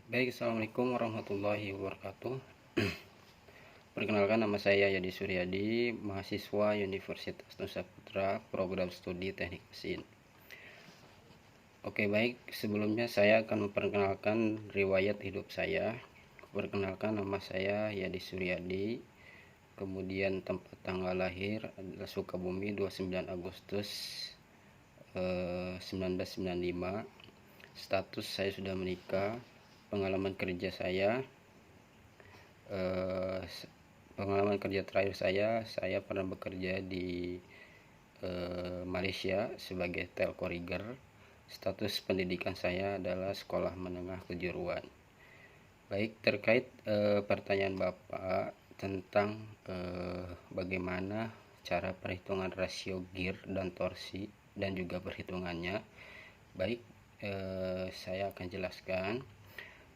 Baik, assalamualaikum warahmatullahi wabarakatuh. Perkenalkan, nama saya Yadi Suryadi, mahasiswa Universitas Nusa Putra, program studi Teknik Mesin. Oke, baik, sebelumnya saya akan memperkenalkan riwayat hidup saya. Perkenalkan, nama saya Yadi Suryadi, kemudian tempat tanggal lahir adalah Sukabumi 29 Agustus 1995. Status saya sudah menikah. Pengalaman kerja saya, pengalaman kerja terakhir saya pernah bekerja di Malaysia sebagai telco rigger. Status pendidikan saya adalah sekolah menengah kejuruan. Baik, terkait pertanyaan Bapak tentang bagaimana cara perhitungan rasio gear dan torsi dan juga perhitungannya. Baik, saya akan jelaskan.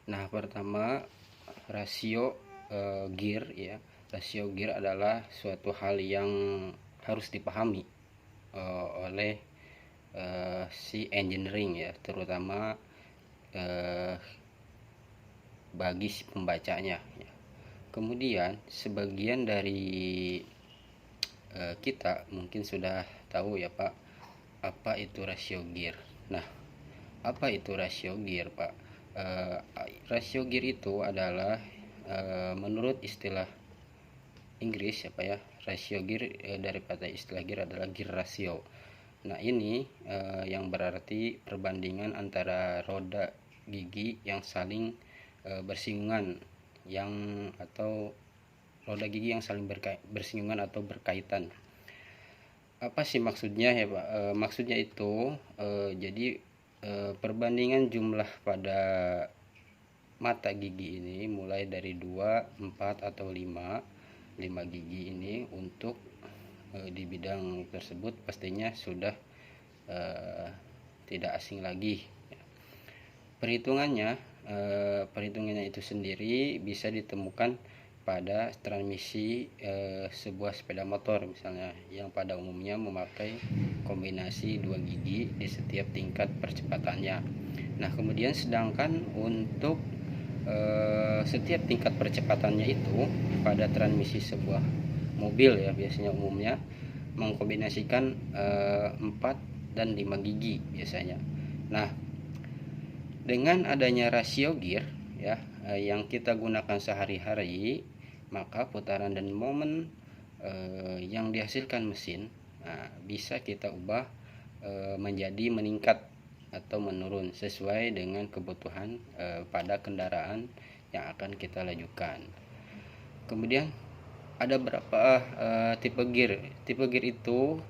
Nah, pertama, rasio gear ya. Rasio gear adalah suatu hal yang harus dipahami oleh si engineering ya, terutama bagi si pembacanya ya. Kemudian sebagian dari kita mungkin sudah tahu ya Pak, apa itu rasio gear. Nah, apa itu rasio gear Pak? Rasio gear itu adalah menurut istilah Inggris ya Pak ya, rasio gear daripada istilah gear adalah gear ratio. Nah, ini yang berarti perbandingan antara roda gigi yang saling bersinggungan atau roda gigi yang saling bersinggungan atau berkaitan. Apa sih maksudnya ya Pak? Maksudnya itu jadi perbandingan jumlah pada mata gigi ini mulai dari 2, 4 atau 5 gigi ini untuk di bidang tersebut pastinya sudah tidak asing lagi. Perhitungannya itu sendiri bisa ditemukan pada transmisi sebuah sepeda motor misalnya, yang pada umumnya memakai kombinasi 2 gigi di setiap tingkat percepatannya. Nah, kemudian sedangkan untuk setiap tingkat percepatannya itu pada transmisi sebuah mobil ya, biasanya umumnya mengkombinasikan 4 dan 5 gigi biasanya. Nah, dengan adanya rasio gear ya yang kita gunakan sehari-hari, maka putaran dan momen yang dihasilkan mesin bisa kita ubah menjadi meningkat atau menurun sesuai dengan kebutuhan pada kendaraan yang akan kita lajukan. Kemudian ada berapa tipe gear. Tipe gear itu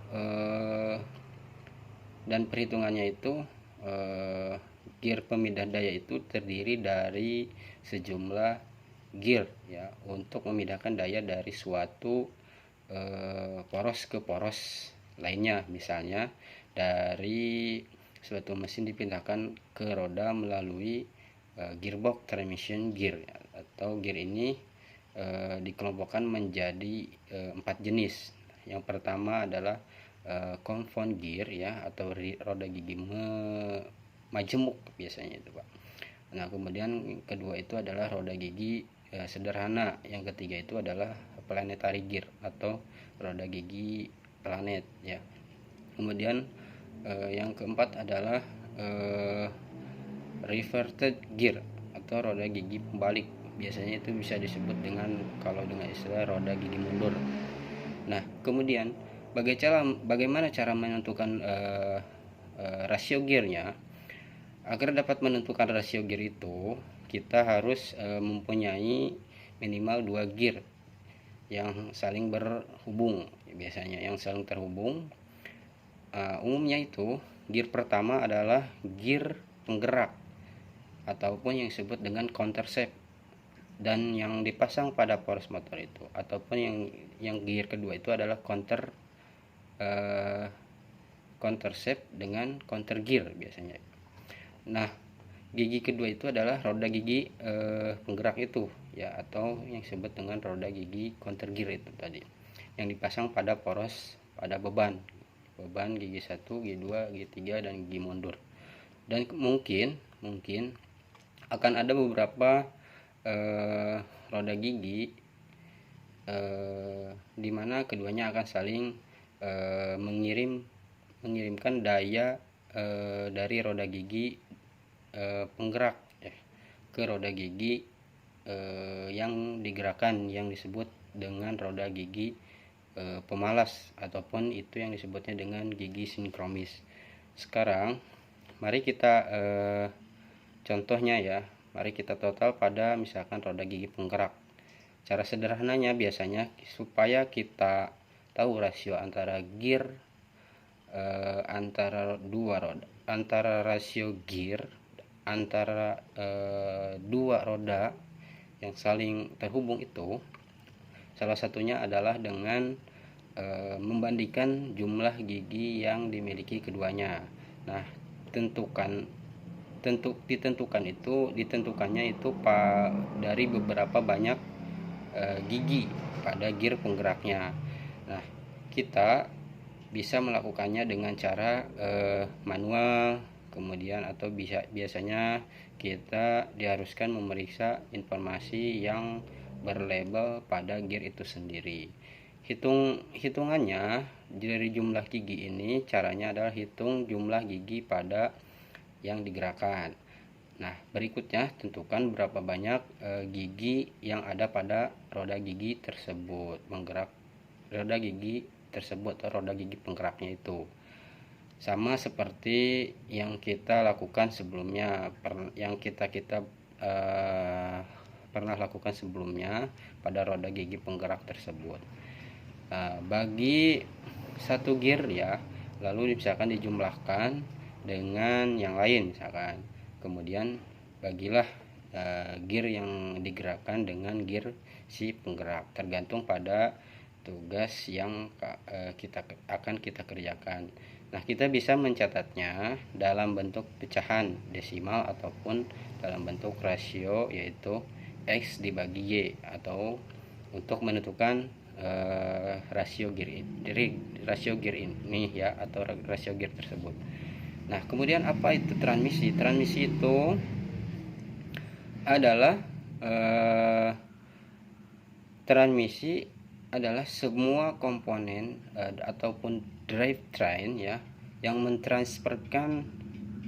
dan perhitungannya itu, gear pemindah daya itu terdiri dari sejumlah gear ya untuk memindahkan daya dari suatu poros ke poros lainnya. Misalnya dari suatu mesin dipindahkan ke roda melalui gearbox transmission gear ya, atau gear ini dikelompokkan menjadi 4 jenis. Yang pertama adalah compound gear ya, atau roda gigi majemuk biasanya itu Pak. Nah, kemudian kedua itu adalah roda gigi sederhana. Yang ketiga itu adalah planetary gear atau roda gigi planet ya. Kemudian yang keempat adalah reverted gear atau roda gigi pembalik. Biasanya itu bisa disebut dengan, kalau dengan istilah, roda gigi mundur. Nah, kemudian bagaimana cara menentukan rasio gearnya? Agar dapat menentukan rasio gear itu, kita harus mempunyai minimal 2 gear yang saling berhubung. Biasanya yang saling terhubung, umumnya itu gear pertama adalah gear penggerak ataupun yang disebut dengan countershaft, dan yang dipasang pada poros motor itu, ataupun yang gear kedua itu adalah countershaft dengan counter gear biasanya. Nah, gigi kedua itu adalah roda gigi penggerak itu ya, atau yang disebut dengan roda gigi counter gear itu tadi, yang dipasang pada poros, pada beban gigi 1, gigi 2, gigi 3 dan gigi mundur. Dan mungkin akan ada beberapa roda gigi di mana keduanya akan saling mengirimkan daya dari roda gigi penggerak ya, ke roda gigi yang digerakkan, yang disebut dengan roda gigi pemalas, ataupun itu yang disebutnya dengan gigi sinkronis. Sekarang mari kita contohnya ya, mari kita total pada misalkan roda gigi penggerak. Cara sederhananya biasanya supaya kita tahu rasio antara gear antara dua roda, antara rasio gear antara dua roda yang saling terhubung itu, salah satunya adalah dengan membandingkan jumlah gigi yang dimiliki keduanya. Nah, ditentukannya itu dari beberapa banyak gigi pada gear penggeraknya. Nah, kita bisa melakukannya dengan cara manual, kemudian atau biasanya kita diharuskan memeriksa informasi yang berlabel pada gear itu sendiri. Hitungannya dari jumlah gigi ini, caranya adalah hitung jumlah gigi pada yang digerakkan. Nah, berikutnya tentukan berapa banyak gigi yang ada pada roda gigi tersebut, menggerak roda gigi tersebut atau roda gigi penggeraknya itu. Sama seperti yang kita lakukan sebelumnya, yang kita pernah lakukan sebelumnya pada roda gigi penggerak tersebut. Bagi satu gear ya, lalu misalkan dijumlahkan dengan yang lain misalkan, kemudian bagilah gear yang digerakkan dengan gear si penggerak, tergantung pada tugas yang akan kita kerjakan. Nah, kita bisa mencatatnya dalam bentuk pecahan desimal ataupun dalam bentuk rasio, yaitu X dibagi Y, atau untuk menentukan rasio gear ini ya, atau rasio gear tersebut. Nah, kemudian apa itu transmisi? Transmisi itu adalah transmisi adalah semua komponen ataupun drivetrain ya, yang mentransferkan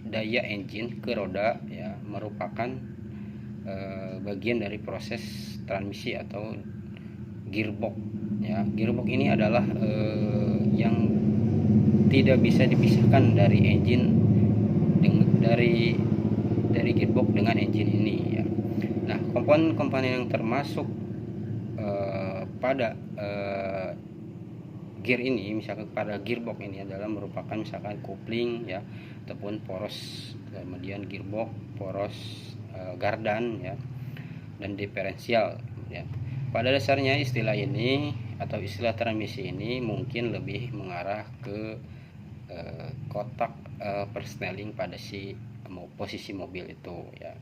daya engine ke roda ya, merupakan bagian dari proses transmisi atau gearbox ya. Gearbox ini adalah yang tidak bisa dipisahkan dari engine, dari gearbox dengan engine ini ya. Nah, komponen-komponen yang termasuk pada gear ini, misalkan pada gearbox ini adalah merupakan misalkan kopling ya, ataupun poros, kemudian gearbox, poros gardan ya, dan diferensial ya. Pada dasarnya istilah ini atau istilah transmisi ini mungkin lebih mengarah ke kotak persneling pada posisi mobil itu ya.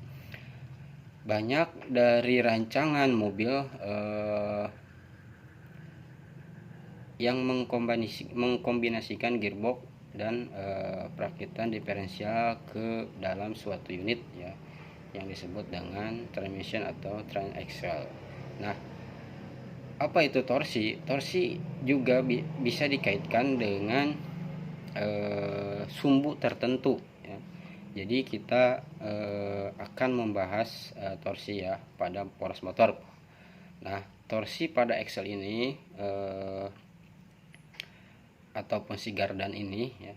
Banyak dari rancangan mobil yang mengkombinasikan gearbox dan perakitan diferensial ke dalam suatu unit ya, yang disebut dengan transmission atau transaxle. Nah, apa itu torsi? Torsi juga bisa dikaitkan dengan sumbu tertentu ya. Jadi kita akan membahas torsi ya pada poros motor. Nah, torsi pada axle ini ataupun si gardan ini ya,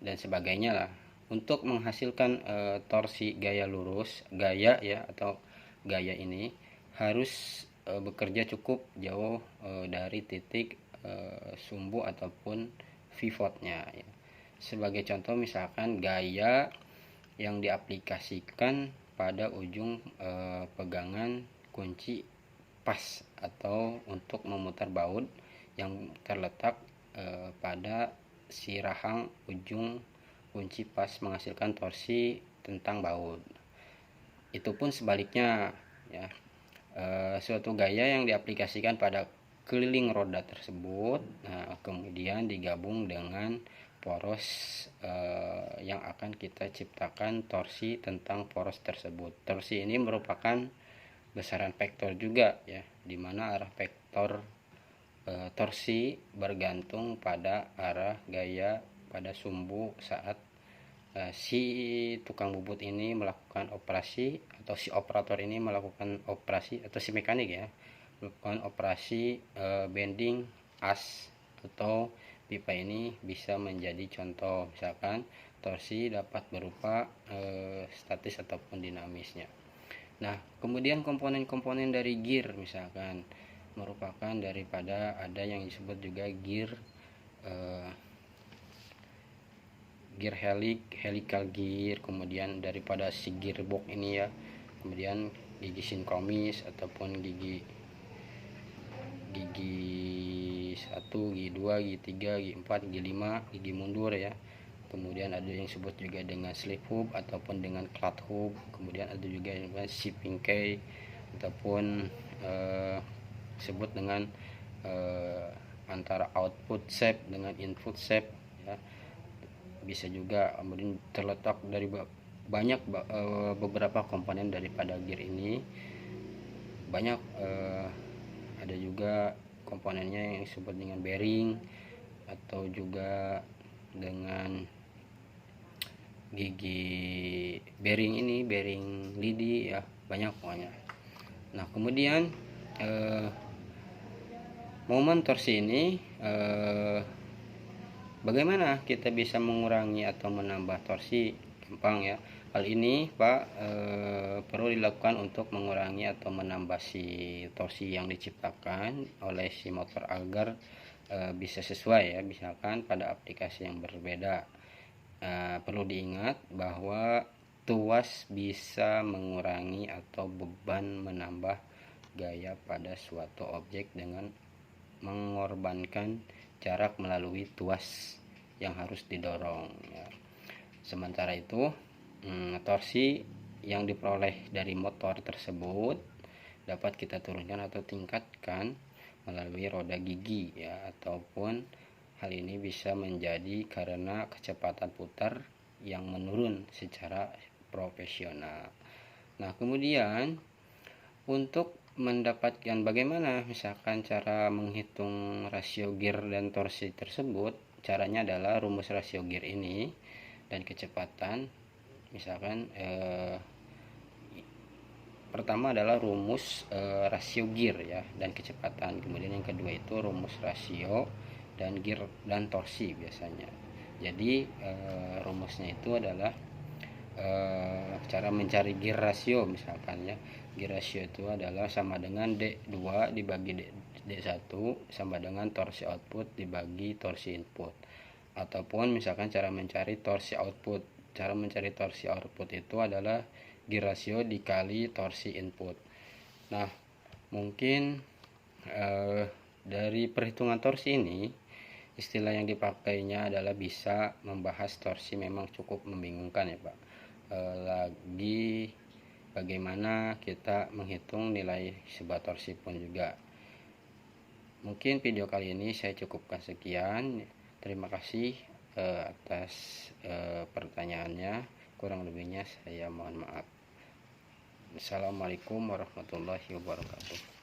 dan sebagainya lah, untuk menghasilkan torsi gaya lurus, gaya ya, atau gaya ini harus bekerja cukup jauh dari titik sumbu ataupun pivotnya ya. Sebagai contoh misalkan gaya yang diaplikasikan pada ujung pegangan kunci pas atau untuk memutar baut yang terletak pada si rahang ujung kunci pas menghasilkan torsi tentang baut. Itu pun sebaliknya ya, suatu gaya yang diaplikasikan pada keliling roda tersebut, nah, kemudian digabung dengan poros yang akan kita ciptakan torsi tentang poros tersebut. Torsi ini merupakan besaran vektor juga ya, dimana arah vektor torsi bergantung pada arah gaya pada sumbu saat si tukang bubut ini melakukan operasi, atau si operator ini melakukan operasi, atau si mekanik ya melakukan operasi bending as atau pipa. Ini bisa menjadi contoh, misalkan torsi dapat berupa statis ataupun dinamisnya. Nah, kemudian komponen-komponen dari gear misalkan merupakan daripada ada yang disebut juga gear helical gear, kemudian daripada si gearbox ini ya, kemudian gigi sinkronis ataupun gigi 1, gigi 2, gigi 3, gigi 4, gigi 5, gigi mundur ya. Kemudian ada yang disebut juga dengan slip hub ataupun dengan cloud hub. Kemudian ada juga yang shipping key ataupun disebut dengan antara output shape dengan input shape ya. Bisa juga kemudian terletak dari banyak beberapa komponen daripada gear ini. Banyak ada juga komponennya yang disebut dengan bearing atau juga dengan gigi bearing ini, bearing lidi ya, banyak pokoknya. Nah, kemudian momen torsi ini bagaimana kita bisa mengurangi atau menambah torsi? Gampang ya. Hal ini Pak perlu dilakukan untuk mengurangi atau menambah si torsi yang diciptakan oleh si motor agar bisa sesuai ya, misalkan pada aplikasi yang berbeda. Perlu diingat bahwa tuas bisa mengurangi atau beban menambah gaya pada suatu objek dengan mengorbankan jarak melalui tuas yang harus didorong ya. Sementara itu torsi yang diperoleh dari motor tersebut dapat kita turunkan atau tingkatkan melalui roda gigi ya, ataupun hal ini bisa menjadi karena kecepatan putar yang menurun secara profesional. Nah, kemudian untuk mendapatkan bagaimana misalkan cara menghitung rasio gear dan torsi tersebut, caranya adalah rumus rasio gear ini dan kecepatan. Misalkan pertama adalah rumus rasio gear ya dan kecepatan, kemudian yang kedua itu rumus rasio dan gear dan torsi biasanya. Jadi rumusnya itu adalah cara mencari gear rasio misalkan ya. Gear rasio itu adalah sama dengan D2 dibagi D1 sama dengan torsi output dibagi torsi input. Ataupun misalkan cara mencari torsi output. Cara mencari torsi output itu adalah gear rasio dikali torsi input. Nah, mungkin dari perhitungan torsi ini, istilah yang dipakainya adalah bisa membahas torsi memang cukup membingungkan ya Pak. Lagi bagaimana kita menghitung nilai sebuah torsi pun juga. Mungkin video kali ini saya cukupkan sekian. Terima kasih atas pertanyaannya. Kurang lebihnya saya mohon maaf. Assalamualaikum warahmatullahi wabarakatuh.